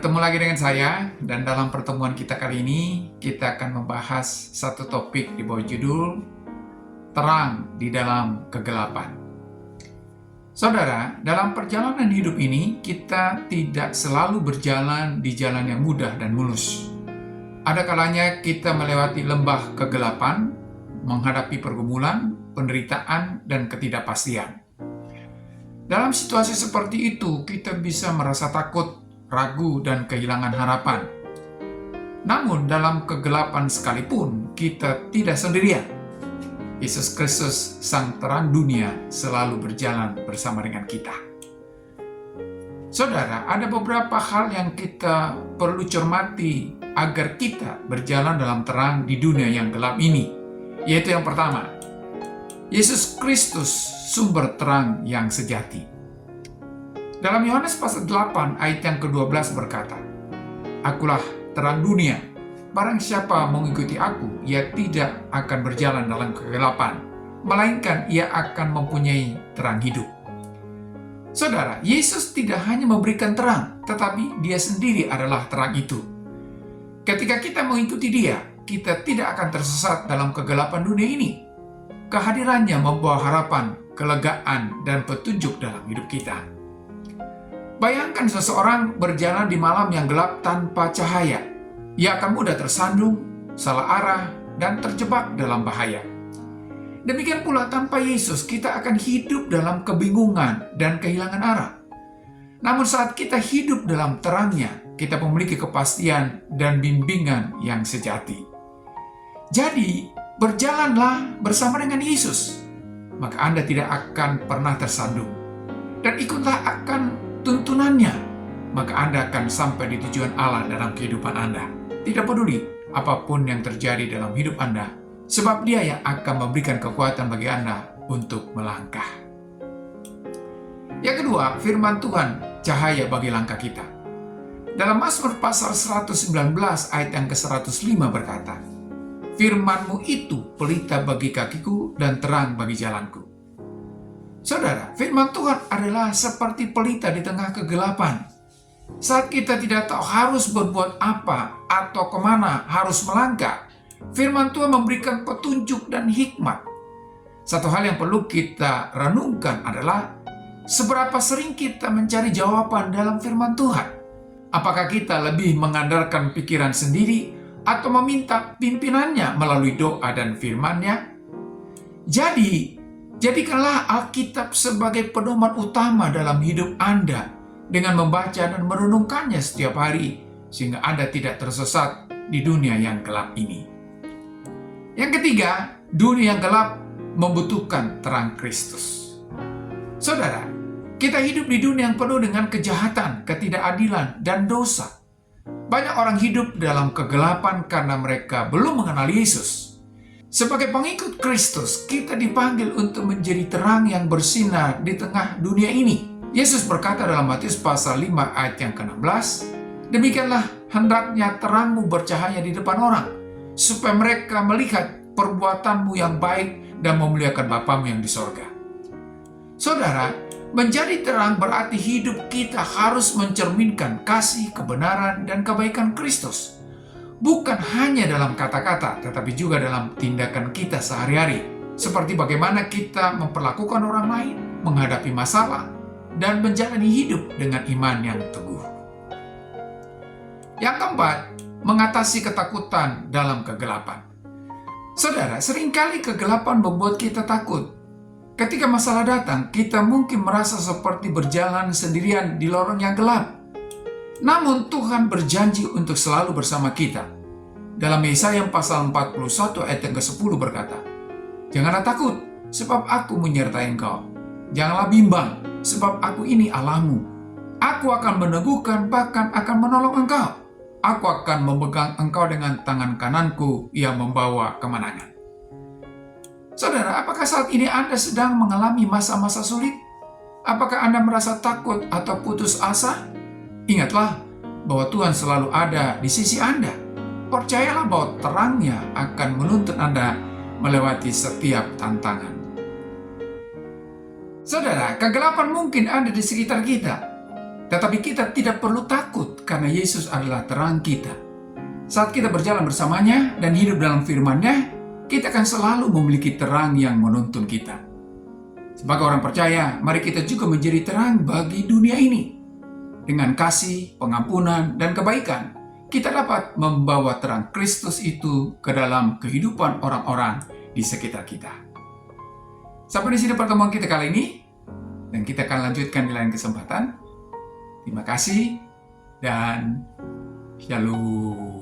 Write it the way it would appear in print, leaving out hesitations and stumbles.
Bertemu lagi dengan saya, dan dalam pertemuan kita kali ini, kita akan membahas satu topik di bawah judul Terang di dalam Kegelapan. Saudara, dalam perjalanan hidup ini, kita tidak selalu berjalan di jalan yang mudah dan mulus. Ada kalanya kita melewati lembah kegelapan, menghadapi pergumulan, penderitaan, dan ketidakpastian. Dalam situasi seperti itu, kita bisa merasa takut, ragu, dan kehilangan harapan. Namun, dalam kegelapan sekalipun, kita tidak sendirian. Yesus Kristus, Sang Terang Dunia, selalu berjalan bersama dengan kita. Saudara, ada beberapa hal yang kita perlu cermati agar kita berjalan dalam terang di dunia yang gelap ini. Yaitu yang pertama, Yesus Kristus, sumber terang yang sejati. Dalam Yohanes pasal 8 ayat yang ke-12 berkata, "Akulah terang dunia, barang siapa mengikuti aku, ia tidak akan berjalan dalam kegelapan, melainkan ia akan mempunyai terang hidup." Saudara, Yesus tidak hanya memberikan terang, tetapi Dia sendiri adalah terang itu. Ketika kita mengikuti Dia, kita tidak akan tersesat dalam kegelapan dunia ini. Kehadirannya membawa harapan, kelegaan, dan petunjuk dalam hidup kita. Bayangkan seseorang berjalan di malam yang gelap tanpa cahaya. Ia akan mudah tersandung, salah arah, dan terjebak dalam bahaya. Demikian pula tanpa Yesus, kita akan hidup dalam kebingungan dan kehilangan arah. Namun saat kita hidup dalam terangnya, kita memiliki kepastian dan bimbingan yang sejati. Jadi, berjalanlah bersama dengan Yesus, maka Anda tidak akan pernah tersandung. Dan ikutlah akan tuntunannya, maka Anda akan sampai di tujuan Allah dalam kehidupan Anda. Tidak peduli apapun yang terjadi dalam hidup Anda, sebab Dia yang akan memberikan kekuatan bagi Anda untuk melangkah. Yang kedua, firman Tuhan, cahaya bagi langkah kita. Dalam Mazmur pasal 119 ayat yang ke-105 berkata, "Firman-Mu itu pelita bagi kakiku dan terang bagi jalanku." Saudara, firman Tuhan adalah seperti pelita di tengah kegelapan. Saat kita tidak tahu harus berbuat apa atau kemana harus melangkah, firman Tuhan memberikan petunjuk dan hikmat. Satu hal yang perlu kita renungkan adalah seberapa sering kita mencari jawaban dalam firman Tuhan. Apakah kita lebih mengandalkan pikiran sendiri atau meminta pimpinannya melalui doa dan firman-Nya? Jadikanlah Alkitab sebagai pedoman utama dalam hidup Anda dengan membaca dan merenungkannya setiap hari, sehingga Anda tidak tersesat di dunia yang gelap ini. Yang ketiga, dunia yang gelap membutuhkan terang Kristus. Saudara, kita hidup di dunia yang penuh dengan kejahatan, ketidakadilan, dan dosa. Banyak orang hidup dalam kegelapan karena mereka belum mengenal Yesus. Sebagai pengikut Kristus, kita dipanggil untuk menjadi terang yang bersinar di tengah dunia ini. Yesus berkata dalam Matius pasal 5 ayat yang ke-16, "Demikianlah hendaknya terangmu bercahaya di depan orang, supaya mereka melihat perbuatanmu yang baik dan memuliakan Bapamu yang di sorga." Saudara, menjadi terang berarti hidup kita harus mencerminkan kasih, kebenaran, dan kebaikan Kristus. Bukan hanya dalam kata-kata, tetapi juga dalam tindakan kita sehari-hari. Seperti bagaimana kita memperlakukan orang lain, menghadapi masalah, dan menjalani hidup dengan iman yang teguh. Yang keempat, mengatasi ketakutan dalam kegelapan. Saudara, seringkali kegelapan membuat kita takut. Ketika masalah datang, kita mungkin merasa seperti berjalan sendirian di lorong yang gelap. Namun Tuhan berjanji untuk selalu bersama kita. Dalam Yesaya pasal 41 ayat yang ke-10 berkata, "Janganlah takut, sebab aku menyertai engkau. Janganlah bimbang, sebab aku ini Allahmu. Aku akan meneguhkan, bahkan akan menolong engkau. Aku akan memegang engkau dengan tangan kananku yang membawa kemenangan." Saudara, apakah saat ini Anda sedang mengalami masa-masa sulit? Apakah Anda merasa takut atau putus asa? Ingatlah bahwa Tuhan selalu ada di sisi Anda. Percayalah bahwa terangnya akan menuntun Anda melewati setiap tantangan. Saudara, kegelapan mungkin ada di sekitar kita. Tetapi kita tidak perlu takut karena Yesus adalah terang kita. Saat kita berjalan bersamanya dan hidup dalam firman-Nya, kita akan selalu memiliki terang yang menuntun kita. Sebagai orang percaya, mari kita juga menjadi terang bagi dunia ini. Dengan kasih, pengampunan, dan kebaikan, kita dapat membawa terang Kristus itu ke dalam kehidupan orang-orang di sekitar kita. Sampai di sini pertemuan kita kali ini, dan kita akan lanjutkan di lain kesempatan. Terima kasih, dan shalom.